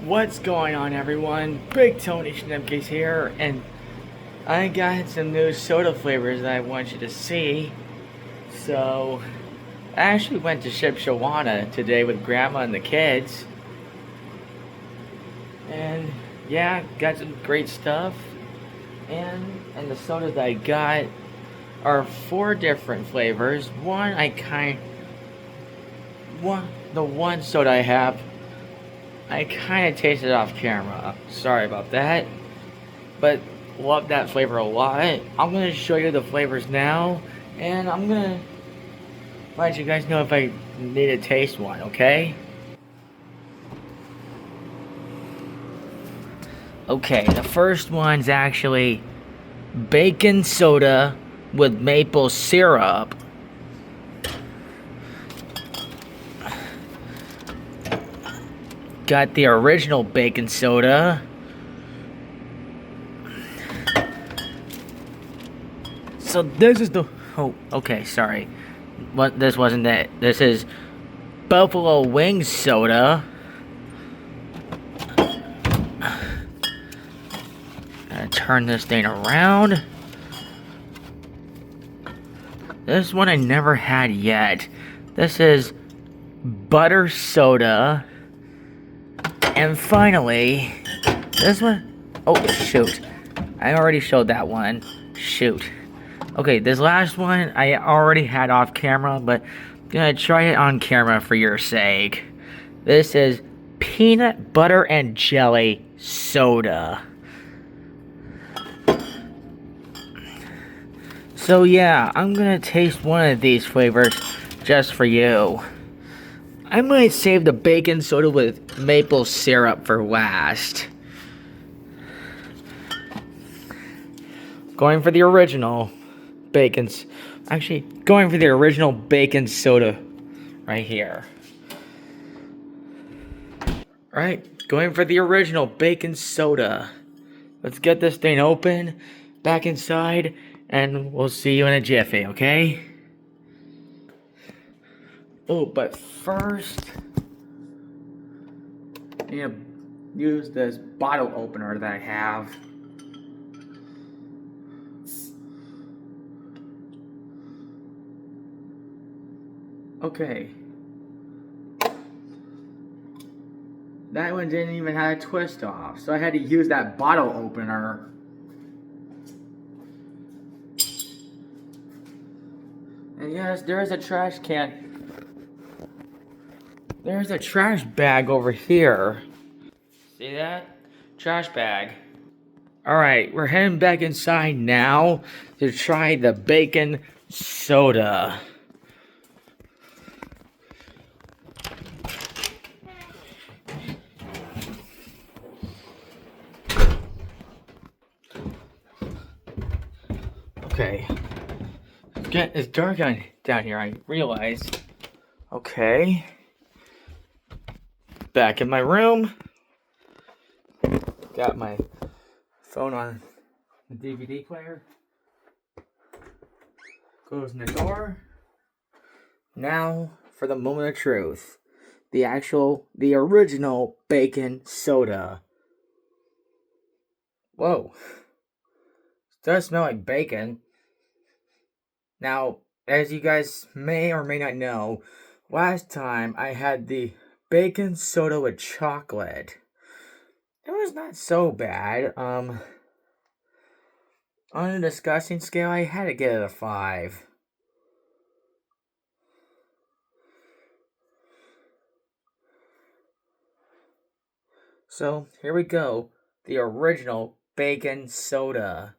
What's going on, everyone? Big Tony Schnimpkes here, and I got some new soda flavors that I want you to see. So, I actually went to Shipshawana today with Grandma and the kids, and yeah, got some great stuff. And the sodas that I got are four different flavors. The one soda I have, I kind of tasted off camera. Sorry about that. But love that flavor a lot. I'm gonna show you the flavors now, and I'm gonna let you guys know if I need to taste one, okay? Okay, the first one's actually bacon soda with maple syrup. Got the original bacon soda. So this is the... Oh, okay, sorry. This wasn't it. This is buffalo wings soda. Gonna turn this thing around. This one I never had yet. This is butter soda. And finally, this one... Oh, shoot. I already showed that one. Shoot. Okay, this last one I already had off camera, but I'm gonna try it on camera for your sake. This is peanut butter and jelly soda. So yeah, I'm gonna taste one of these flavors just for you. I might save the bacon soda with maple syrup for last. Going for the original bacons. Actually, going for the original bacon soda right here. Alright, going for the original bacon soda. Let's get this thing open, back inside, and we'll see you in a jiffy, okay? Oh, but first, I need to use this bottle opener that I have. Okay. That one didn't even have a twist off, so I had to use that bottle opener. And yes, there is a trash can. There's a trash bag over here. See that? Trash bag. Alright, we're heading back inside now to try the bacon soda. Okay. It's dark down here, I realize. Okay. Back in my room. Got my phone on the DVD player. Closing the door. Now for the moment of truth. The original bacon soda. Whoa. It does smell like bacon. Now, as you guys may or may not know, last time I had the bacon soda with chocolate. It was not so bad. On a disgusting scale, I had to get it a 5. So, here we go. The original bacon soda.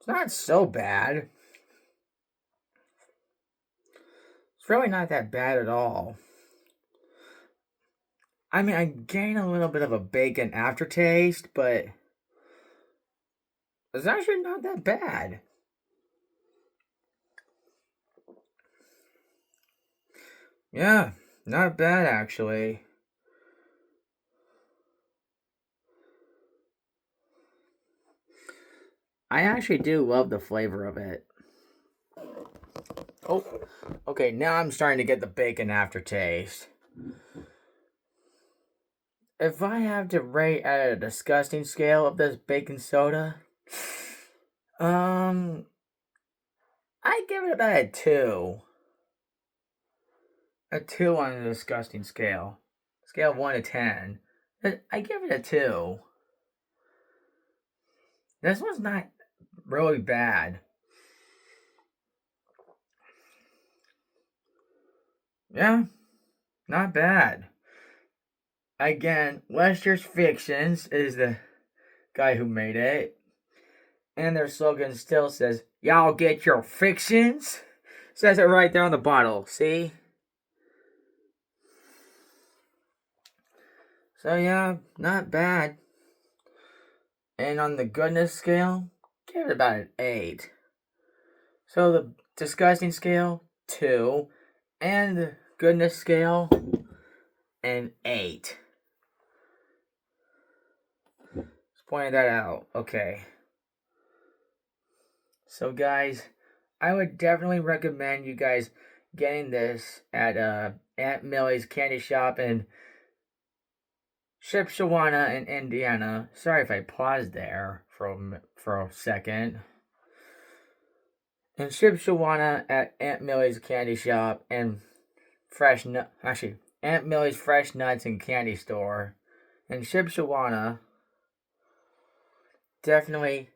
It's not so bad. It's really not that bad at all. I mean, I gain a little bit of a bacon aftertaste, but it's actually not that bad. Yeah, not bad actually. I actually do love the flavor of it. Oh, okay, now I'm starting to get the bacon aftertaste. If I have to rate at a disgusting scale of this baking soda, I give it about a 2. A 2 on the disgusting scale. Scale of 1 to 10. I give it a 2. This one's not really bad. Yeah, not bad. Again, Lester's Fixins is the guy who made it. And their slogan still says, "Y'all get your fixins?" Says it right there on the bottle, see? So yeah, not bad. And on the goodness scale, give it about an 8. So the disgusting scale, 2. And the goodness scale, an 8. Just pointing that out. Okay. So guys, I would definitely recommend you guys getting this at Aunt Millie's candy shop in Shipshawana in Indiana. Sorry if I paused there for a second. In Shipshawana at Aunt Millie's candy shop and Aunt Millie's Fresh Nuts and Candy Store in Shipshawana. Definitely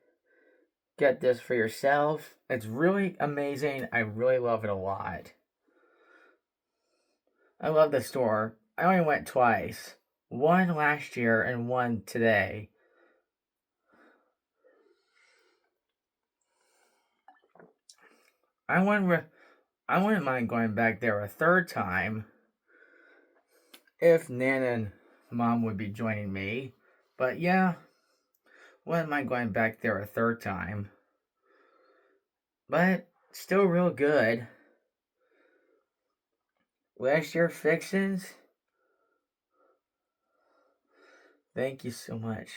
get this for yourself. It's really amazing. I really love it a lot. I love the store. I only went twice. One last year and one today. I wouldn't mind going back there a third time if Nana and Mom would be joining me. But yeah, wouldn't mind going back there a third time. But still real good. Last year Fixins. Thank you so much.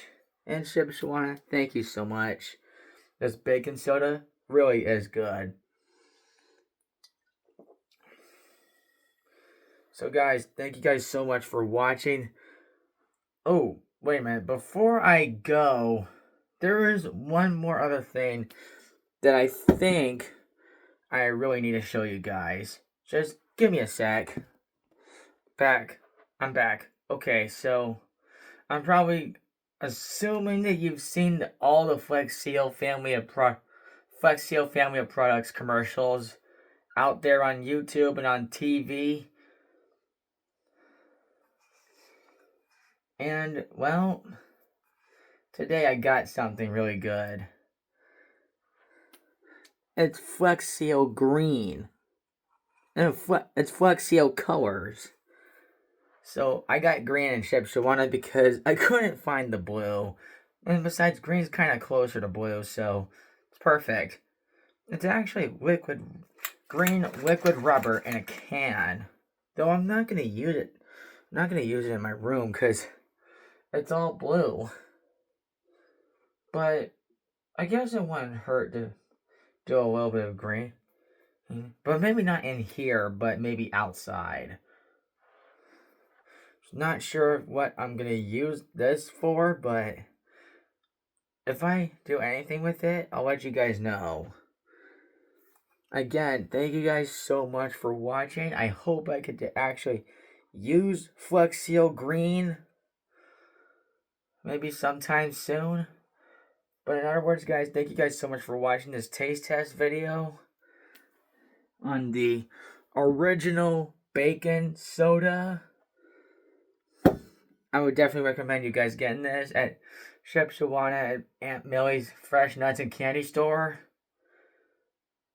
And Shipshawana, thank you so much. This baking soda really is good. So guys, thank you guys so much for watching. Oh, wait a minute. Before I go, there is one more other thing that I think I really need to show you guys. Just give me a sec. I'm back. Okay, so I'm probably assuming that you've seen all the Flex Seal family of products commercials out there on YouTube and on TV. And well, today I got something really good. It's Flex Seal Green. And it's Flex Seal colors. So I got green and Shipshawana because I couldn't find the blue. And besides, green's kind of closer to blue, so it's perfect. It's actually green liquid rubber in a can. Though I'm not going to use it. I'm not going to use it in my room because it's all blue. But I guess it wouldn't hurt to do a little bit of green. But maybe not in here, but maybe outside. Not sure what I'm going to use this for, but if I do anything with it, I'll let you guys know. Again, thank you guys so much for watching. I hope I get to actually use Flex Seal Green maybe sometime soon. But in other words, guys, thank you guys so much for watching this taste test video on the original bacon soda. I would definitely recommend you guys getting this at Shipshawana at Aunt Millie's Fresh Nuts and Candy Store.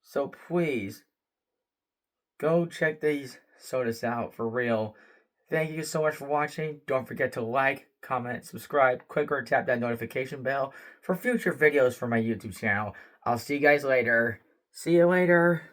So please, go check these sodas out for real. Thank you so much for watching. Don't forget to like, comment, subscribe, click or tap that notification bell for future videos for my YouTube channel. I'll see you guys later. See you later.